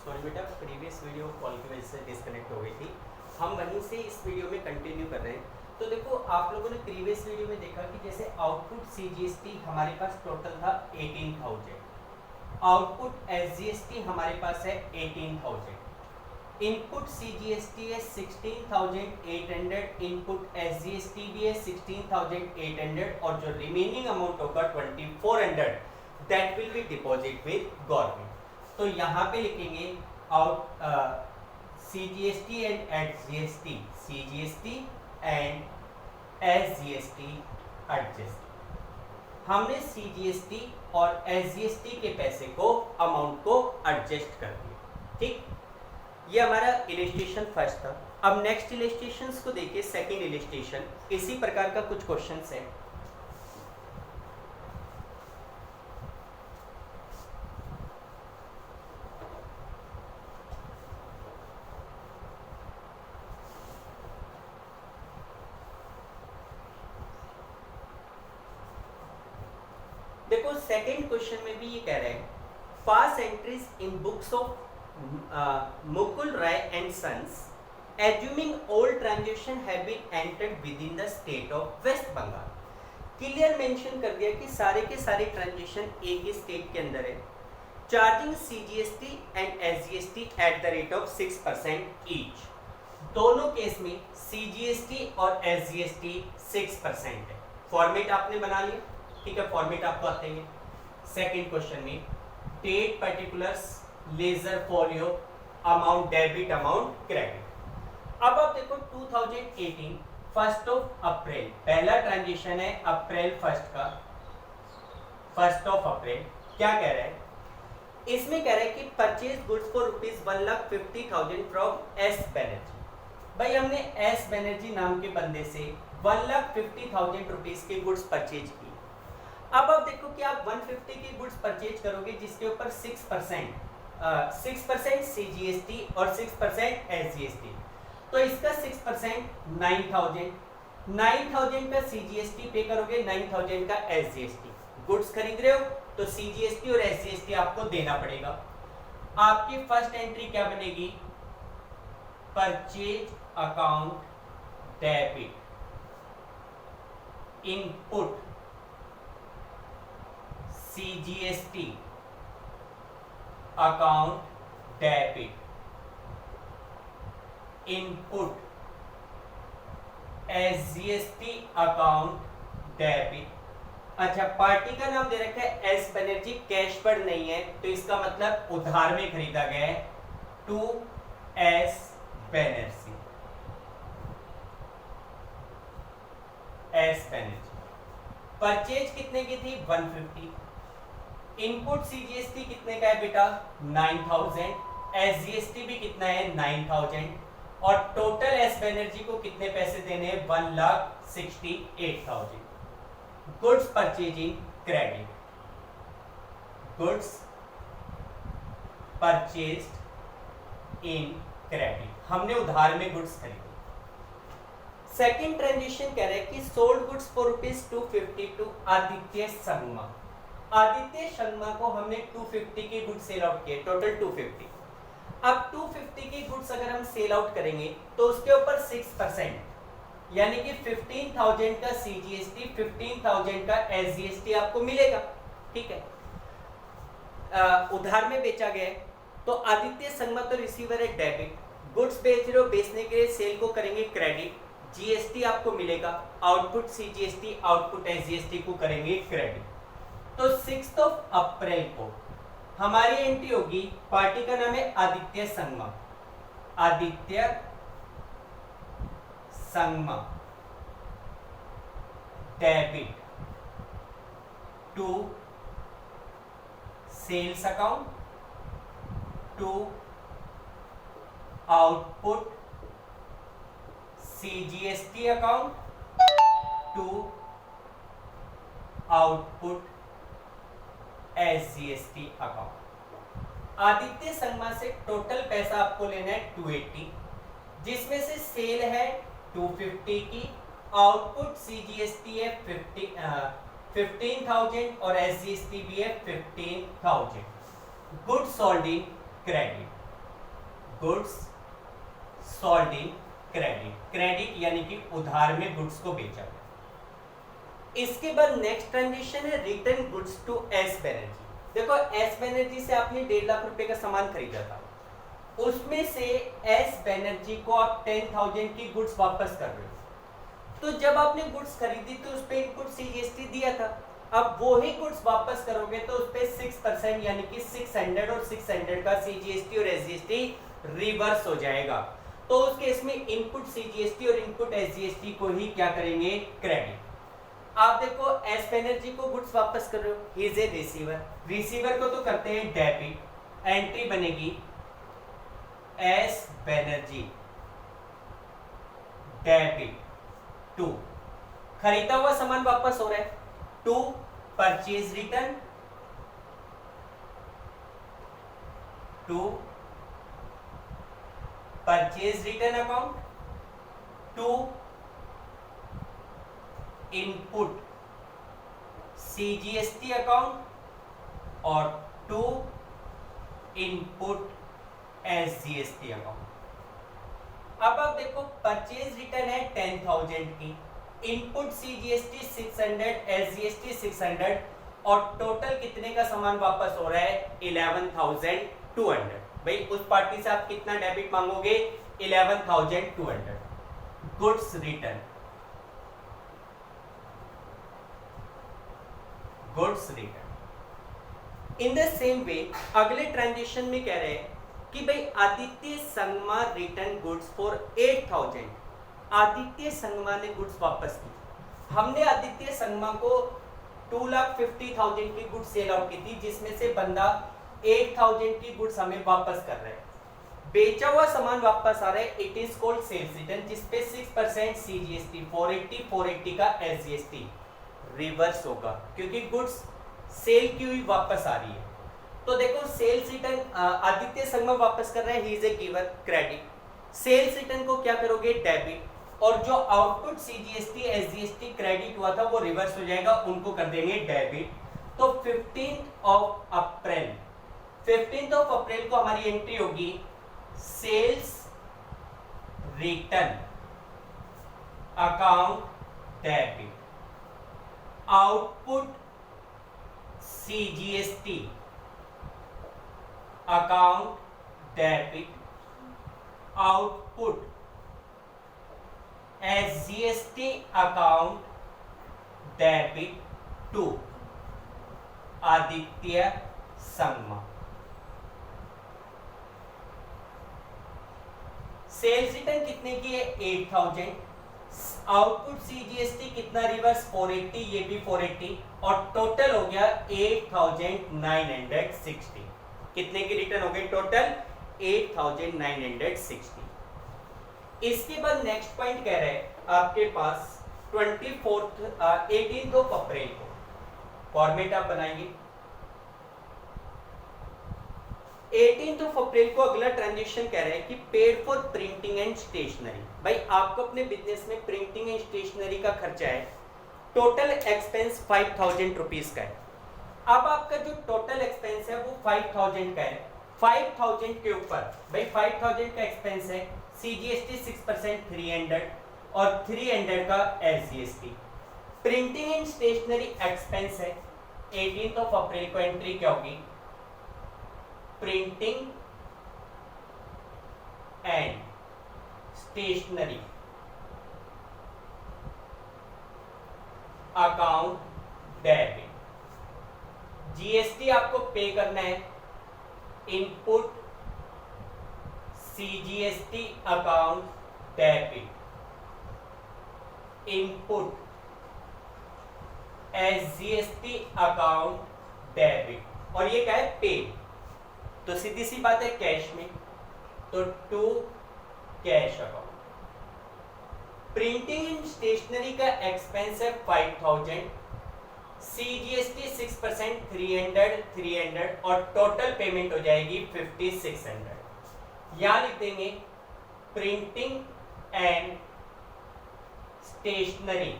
Sorry बेटा, previous video call की वजह से डिस्कनेक्ट हो गई थी। हम वहीं से इस वीडियो में कंटिन्यू कर रहे हैं। तो देखो, आप लोगों ने प्रीवियस वीडियो में देखा कि जैसे आउटपुट सीजीएसटी हमारे पास टोटल था 18,000, आउटपुट एसजीएसटी हमारे पास है 18,000, इनपुट सीजीएसटी है 16,800, इनपुट एसजीएसटी भी है 16,800 और जो रिमेनिंग अमाउंट होगा 2,400 that will be deposit with government. तो यहाँ पे लिखेंगे out CGST and SGST, CGST and SGST adjust. हमने सीजीएसटी और एसजीएसटी के पैसे को अमाउंट को एडजस्ट कर दिया। ठीक, ये हमारा इलस्ट्रेशन फर्स्ट था। अब नेक्स्ट इलस्ट्रेशंस को देखिए। सेकंड इलस्ट्रेशन इसी प्रकार का कुछ क्वेश्चंस है। देखो, सेकंड क्वेश्चन में भी ये कह रहे हैं pass entries in books of Mukul Rai and sons assuming all transaction have been entered within the state of West Bengal. Clear mention कर दिया कि सारे के सारे ट्रांजेक्शन एक ही स्टेट के अंदर है। Charging CGST and SGST at the rate of 6% each. दोनों केस में सीजीएसटी और एसजीएसटी 6% है। फॉर्मेट आपने बना लिया, ठीक है, फॉर्मेट आपको आते हैं। सेकंड क्वेश्चन में date particulars ledger folio amount debit amount credit. अब आप देखो 2018 1 अप्रैल पहला ट्रांजेक्शन है अप्रैल 1 का, 1 अप्रैल। क्या कह रहा है इसमें? कह रहा है कि purchase goods for ₹1,50,000 from S Banerjee. भाई हमने एस बैनर्जी नाम के बंदे से 1,50,000 रुपीज के गुड्स परचेज की। अब आप देखो कि आप 150 की गुड्स परचेज करोगे जिसके ऊपर 6% सीजीएसटी और 6% एसजीएसटी। तो इसका 6% 9,000 का सीजीएसटी पे करोगे, 9,000 का एसजीएसटी। गुड्स खरीद रहे हो तो सीजीएसटी और एसजीएसटी आपको देना पड़ेगा। आपकी फर्स्ट एंट्री क्या बनेगी? Purchase account debit, input CGST account debit, input SGST account debit. अच्छा, पार्टी का नाम दे रखा है एस बनर्जी, कैश पर नहीं है तो इसका मतलब उधार में खरीदा गया है, to S Banerjee, S Banerjee. Purchase कितने की थी? 150। इनपुट सीजीएसटी कितने का है बेटा? 9,000। एसजीएसटी भी कितना है? 9,000। और टोटल एस बनर्जी को कितने पैसे देने हैं? 1,68,000। Goods purchasing credit, goods purchased in credit, हमने उधार में गुड्स खरीदी। सेकेंड ट्रांजेक्शन कह रहे हैं कि sold goods for ₹250 to Aditya Sangma. Aditya Sangma को हमने 250 की गुड्स सेल आउट किए, टोटल 250। अब 250 की गुड्स अगर हम सेल आउट करेंगे तो उसके ऊपर 6% यानी कि 15,000 का सीजीएसटी, 15,000 का एसजीएसटी आपको मिलेगा। ठीक है, उधार में बेचा गया है तो आदित्य संगमा तो रिसीवर है डेबिट, गुड्स बेच रहे हो, बेचने के लिए सेल को करेंगे क्रेडिट, जीएसटी आपको मिलेगा, आउटपुट सीजीएसटी आउटपुट एसजीएसटी को करेंगे क्रेडिट। तो 6 अप्रैल को हमारी एंट्री होगी, पार्टी का नाम है Aditya Sangma, Aditya Sangma debit to sales account to output CGST account to output SGST account. Aditya Sangma से टोटल पैसा आपको लेना है 280, जिसमें से सेल है 250 की, आउटपुट सीजीएसटी है 15,000 और एसजीएसटी भी है 15,000। Goods sold in credit. Goods sold in credit, credit यानी कि उधार में गुड्स को बेचा गया। इसके बाद नेक्स्ट ट्रांजेक्शन है return goods to S Banerjee. देखो एस बनर्जी से आपने 1.5 लाख रुपए का सामान खरीदा था, उसमें से एस बनर्जी को आप 10,000 की गुड्स वापस कर रहे हो। तो जब आपने गुड्स खरीदी तो उस पर इनपुट सीजीएसटी दिया था, अब वो ही गुड्स वापस करोगे तो उस पर 6% यानी कि 600 और 600 का सीजीएसटी और एसजीएसटी रिवर्स हो जाएगा। तो उस केस में इनपुट सीजीएसटी और इनपुट एसजीएसटी को ही क्या करेंगे, क्रेडिट। आप देखो एस बनर्जी को गुड्स वापस कर रहे हो, he is a receiver, receiver को तो करते हैं डेबिट, एंट्री बनेगी एस बनर्जी डेबिट टू, खरीदा हुआ सामान वापस हो रहा है, to purchase return, to purchase return account, to input CGST account और टू इनपुट एसजीएसटी अकाउंट। अब आप देखो परचेज रिटर्न है 10,000 की, इनपुट सीजीएसटी 600, एसजीएसटी 600 और टोटल कितने का सामान वापस हो रहा है 11,200। भाई उस पार्टी से आप कितना डेबिट मांगोगे 11,200। Goods return, goods return. In the same way अगले ट्रांजेक्शन में कह रहे हैं कि भाई Aditya Sangma return goods for 8,000। Aditya Sangma ने गुड्स वापस की, हमने आदित्य संगमा को 2,50,000 की गुड्स सेल आउट की थी, जिसमें से बंदा 8,000 की गुड्स हमें वापस कर रहे हैं। बेचा हुआ सामान वापस आ रहा है, it is called sales return, जिसपे 6% सीजीएसटी, 480 का एसजीएसटी रिवर्स होगा, क्योंकि गुड्स सेल की हुई वापस आ रही है। तो देखो सेल्स रिटर्न आदित्य संगमा वापस कर रहा है, he is a giver, credit. Sales return को क्या करोगे, डेबिट, और जो आउटपुट सीजीएसटी एसजीएसटी क्रेडिट हुआ था वो रिवर्स हो जाएगा, उनको कर देंगे डेबिट। तो 15 अप्रैल को हमारी एंट्री होगी sales return account debit, output CGST account debit, output SGST account debit to Aditya Sangma. Sales return कितने की है 8,000, आउटपुट सीजीएसटी कितना रिवर्स 480, ये भी 480, और टोटल हो गया 8,960। कितने की रिटर्न हो गई टोटल 8,960। इसके बाद नेक्स्ट पॉइंट कह रहे हैं आपके पास 18 अप्रैल को फॉर्मेट आप बनाएंगे। 18 अप्रैल को अगला ट्रांजेक्शन कह रहे हैं कि paid for printing and stationery. भाई आपको अपने बिजनेस में प्रिंटिंग एंड स्टेशनरी का खर्चा है, टोटल एक्सपेंस 5,000 रुपीज का है। अब आपका जो टोटल एक्सपेंस है वो 5,000 का है, 5,000 के ऊपर भाई 5,000 का एक्सपेंस है, सीजीएसटी 6% 300 और 300 का SGST. Printing and stationery expense है, 18 अप्रैल को एंट्री क्या होगी, printing and stationery account debit. GST आपको पे करना है, input CGST account debit, input SGST account debit, और ये क्या है पे। तो सीधी सी बात है कैश में, तो to cash account. Printing and stationery का एक्सपेंस है 5,000, सीजीएसटी 6% 300 और टोटल पेमेंट हो जाएगी 5,600। यहां लिख देंगे प्रिंटिंग एंड स्टेशनरी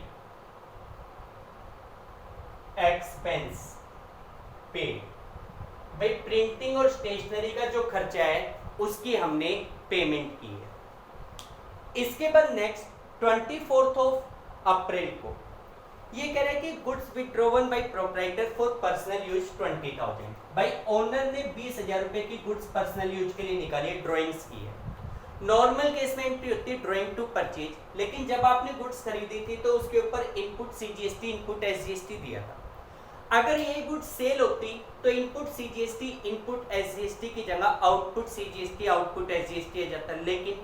एक्सपेंस पे। भाई प्रिंटिंग और स्टेशनरी का जो खर्चा है उसकी हमने पेमेंट की है। इसके बाद नेक्स्ट 24 अप्रैल को ये कह रहा है कि goods withdrawn by proprietor for personal use 20,000। भाई ओनर ने 20,000 रुपए की गुड्स पर्सनल यूज के लिए निकाली है, ड्राइंग्स की है। नॉर्मल केस में एंट्री होती है ड्राइंग टू परचेज, लेकिन जब आपने गुड्स खरीदी थी तो उसके ऊपर इनपुट सीजीएसटी इनपुट एसजीएसटी दिया था। अगर ये गुड्स सेल होती तो इनपुट सीजीएसटी इनपुट एसजीएसटी की जगह आउटपुट सीजीएसटी आउटपुट एसजीएसटी आ जाता, लेकिन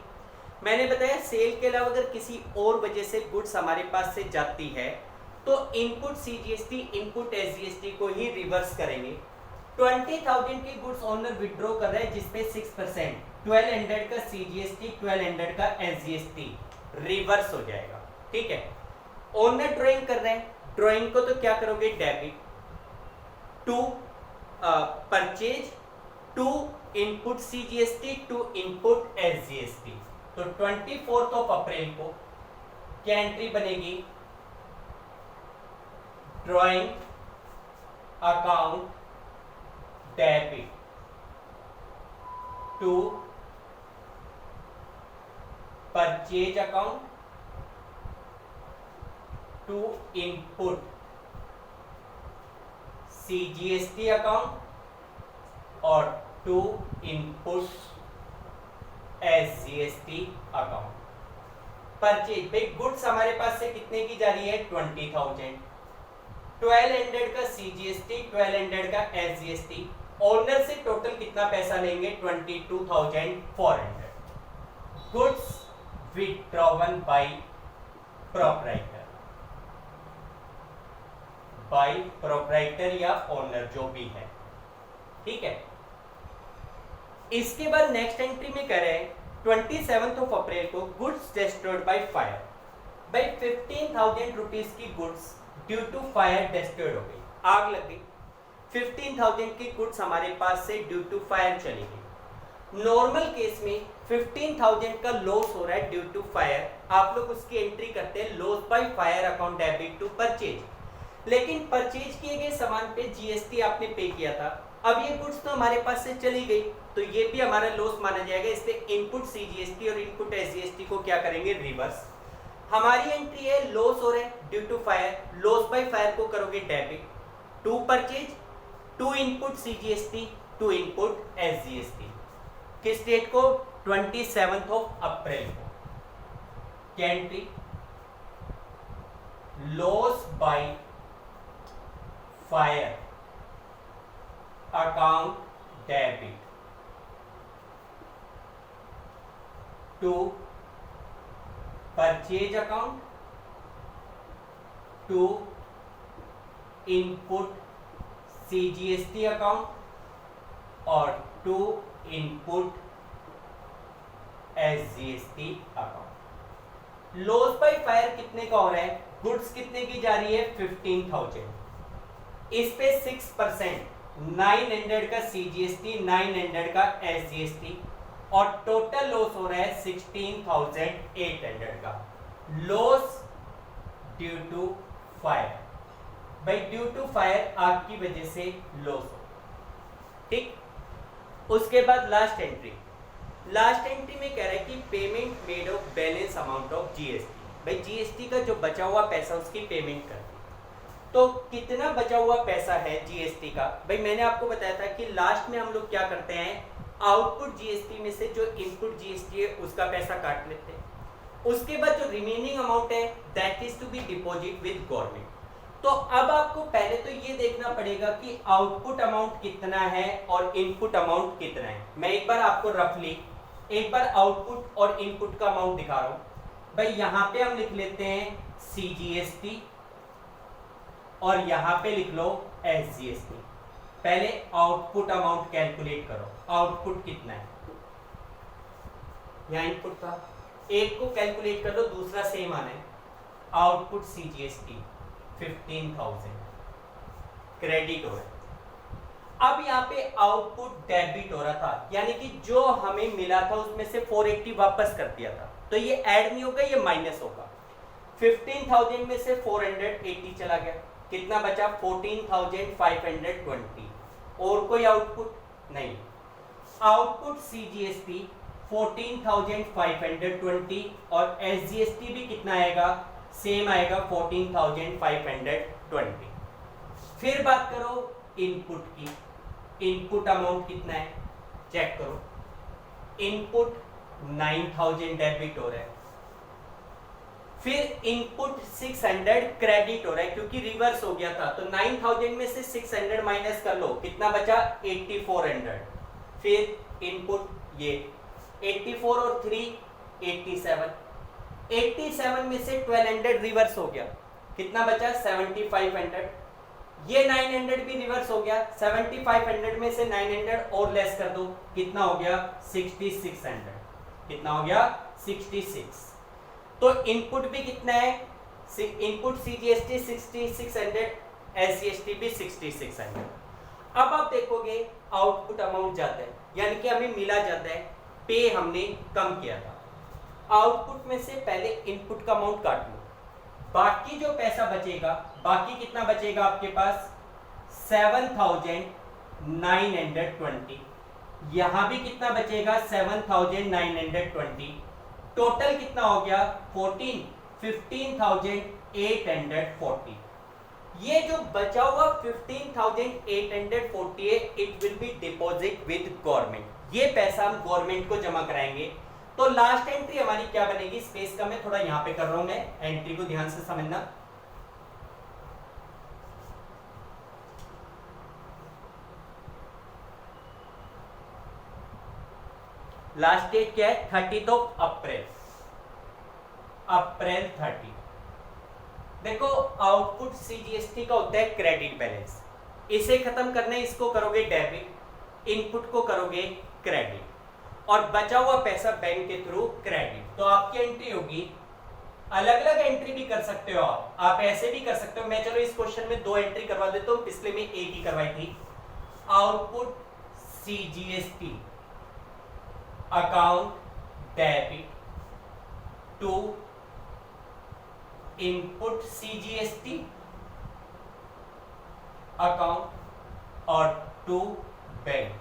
मैंने बताया सेल के अलावा अगर किसी और वजह से गुड्स हमारे पास से जाती है तो इनपुट सीजीएसटी इनपुट एसजीएसटी को ही रिवर्स करेंगे। 20,000 की गुड्स ओनर विड्रॉ कर रहा है जिसपे 6%, 1200 का सीजीएसटी 1200 का एसजीएसटी रिवर्स हो जाएगा। ठीक है, ओनर ड्राइंग कर रहे हैं, ड्राइंग को तो क्या करोगे debit to purchase to input CGST to input SGST. तो 24 अप्रैल को क्या एंट्री बनेगी, drawing account debit to purchase account to input CGST account और to input SGST account. Purchase भाई गुड्स हमारे पास से कितने की जा रही है 20,000, 1200 का सीजीएसटी 1200 का एसजीएसटी, ओनर से टोटल कितना पैसा लेंगे 22,400। गुड्स विड्रॉवन बाय प्रोप्राइटर या ओनर जो भी है। ठीक है, इसके बाद नेक्स्ट एंट्री में कह रहे हैं 27 अप्रैल को गुड्स डिस्ट्रॉयड बाय फायर। भाई 15,000 रुपीज की goods due to fire destroyed हो गई, आग लग गई। 15,000 की गुड्स हमारे पास से ड्यू टू फायर चली गई। नॉर्मल केस में 15,000 का लॉस हो रहा है ड्यू टू फायर, आप लोग उसकी एंट्री करते हैं loss by fire account debit to purchase. लेकिन परचेज किए गए सामान पे जीएसटी आपने पे किया था, अब ये गुड्स तो हमारे पास से चली गई तो ये भी हमारा लॉस माना जाएगा, इसलिए इनपुट सीजीएसटी और इनपुट एसजीएसटी को क्या करेंगे रिवर्स। हमारी एंट्री है लॉस हो रहा है due to fire, loss by fire को करोगे debit to purchase to input CGST to input SGST. किस डेट को 27 अप्रैल को क्या entry, loss by fire account debit to purchase account to input CGST account और to input SGST account. Loss by fire कितने का हो रहा है, गुड्स कितने की जा रही है 15,000, इस पे 6%, 900 का सीजीएसटी 900 का एसजीएसटी और टोटल लॉस हो रहा है 16,800 का। लॉस ड्यू टू फायर, भाई ड्यू टू फायर आग की वजह से लॉस हो। ठीक, उसके बाद लास्ट एंट्री में कह रहा है कि payment made of balance amount of GST. भाई जीएसटी का जो बचा हुआ पैसा उसकी पेमेंट कर दी, तो कितना बचा हुआ पैसा है जीएसटी का। भाई मैंने आपको बताया था कि लास्ट में हम लोग क्या करते हैं, आउटपुट जीएसटी में से जो इनपुट जीएसटी है उसका पैसा काट लेते हैं, उसके बाद जो रिमेनिंग अमाउंट है that is to be deposit with government. तो अब आपको पहले तो ये देखना पड़ेगा कि आउटपुट अमाउंट कितना है और इनपुट अमाउंट कितना है। मैं एक बार आपको रफली एक बार आउटपुट और इनपुट का अमाउंट दिखा रहा हूं। भाई यहां पे हम लिख लेते हैं सीजीएसटी और यहां पे लिख लो एसजीएसटी। पहले आउटपुट अमाउंट कैलकुलेट करो, आउटपुट कितना है, यहां इनपुट था, एक को कैलकुलेट कर लो, दूसरा सेम आना है। आउटपुट सीजीएसटी 15,000 क्रेडिट हो रहा है। अब यहाँ पे आउटपुट डेबिट हो रहा था, यानी कि जो हमें मिला था उसमें से 480 वापस कर दिया था, तो ये ऐड नहीं होगा, ये माइनस होगा। 15,000 में से 480 चला गया, कितना बचा 14,520। और कोई आउटपुट नहीं, आउटपुट सीजीएसटी 14,520 और SGST भी कितना आएगा, सेम आएगा 14,520। फिर बात करो इनपुट की, इनपुट अमाउंट कितना है चेक करो। इनपुट 9,000 डेबिट हो रहा है, फिर इनपुट 600 क्रेडिट हो रहा है क्योंकि रिवर्स हो गया था, तो 9,000 में से 600 माइनस कर लो, कितना बचा 8400। फिर इनपुट ये 84 और 3 87, 87 में से 1200 रिवर्स हो गया, कितना बचा 7500। ये 900 भी रिवर्स हो गया, 7500 में से 900 और लेस कर दो, कितना हो गया 6600, कितना हो गया 66। तो इनपुट भी कितना है, इनपुट CGST 6600, SGST भी 6600। अब आप देखोगे आउटपुट अमाउंट जाता है, यानी कि हमें मिला जाता है, पे हमने कम किया था, आउटपुट में से पहले इनपुट का अमाउंट काट लो, बाकी जो पैसा बचेगा, बाकी कितना बचेगा आपके पास 7,920, यहां भी कितना बचेगा 7,920, टोटल कितना हो गया 15,840। ये जो बचा हुआ 15,840 है, it will be deposit with government, ये पैसा हम गवर्नमेंट को जमा कराएंगे। तो लास्ट एंट्री हमारी क्या बनेगी, स्पेस का मैं थोड़ा यहां पे कर रहा हूं, मैं एंट्री को ध्यान से समझना। लास्ट डेट क्या है 30 अप्रैल, अप्रैल 30। देखो आउटपुट CGST का होता है क्रेडिट बैलेंस, इसे खत्म करना है, इसको करोगे डेबिट, इनपुट को करोगे क्रेडिट, और बचा हुआ पैसा बैंक के थ्रू क्रेडिट। तो आपकी एंट्री होगी, अलग अलग एंट्री भी कर सकते हो आप ऐसे भी कर सकते हो। मैं चलो इस क्वेश्चन में 2 एंट्री करवा देता हूं, पिछले में एक ही करवाई थी। Output CGST account debit to input CGST account और to bank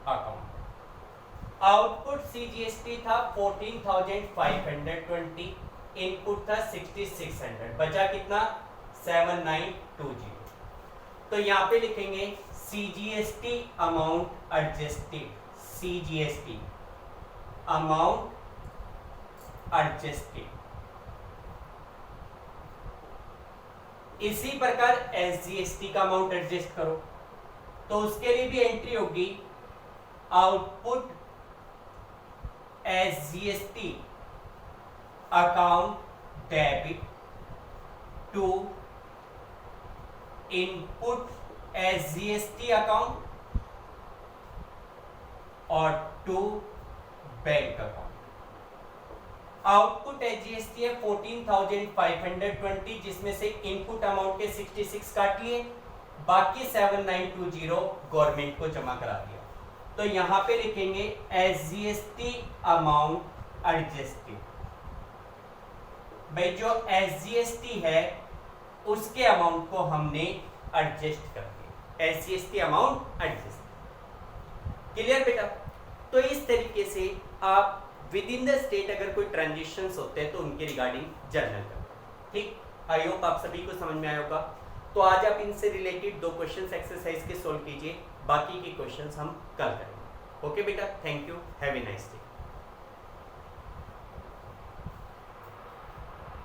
account. Output CGST था 14,520, इनपुट था 6600, बचा कितना 7920। तो यहां पे लिखेंगे CGST amount adjusted, CGST amount adjusted. इसी प्रकार SGST का अमाउंट एडजस्ट करो, तो उसके लिए भी एंट्री होगी output SGST account debit to input SGST account और to bank account. Output SGST है 14,520, जिसमें से इनपुट अमाउंट के 66 काट लिए, बाकी 7920 गवर्नमेंट को जमा करा दिया। तो यहां पे लिखेंगे SGST अमाउंट एडजस्टेड। भाई जो SGST है उसके अमाउंट को हमने एडजस्ट कर दिया, SGST अमाउंट एडजस्ट। क्लियर बेटा? तो इस तरीके से आप विद इन द स्टेट अगर कोई ट्रांजिशंस होते हैं तो उनके रिगार्डिंग जर्नल करते हैं। ठीक, आई होप आप सभी को समझ में आया होगा। तो आज आप इनसे रिलेटेड 2 क्वेश्चंस एक्सरसाइज के सोल्व कीजिए, बाकी के क्वेश्चंस हम कल करेंगे। ओके बेटा, thank you, have a nice day.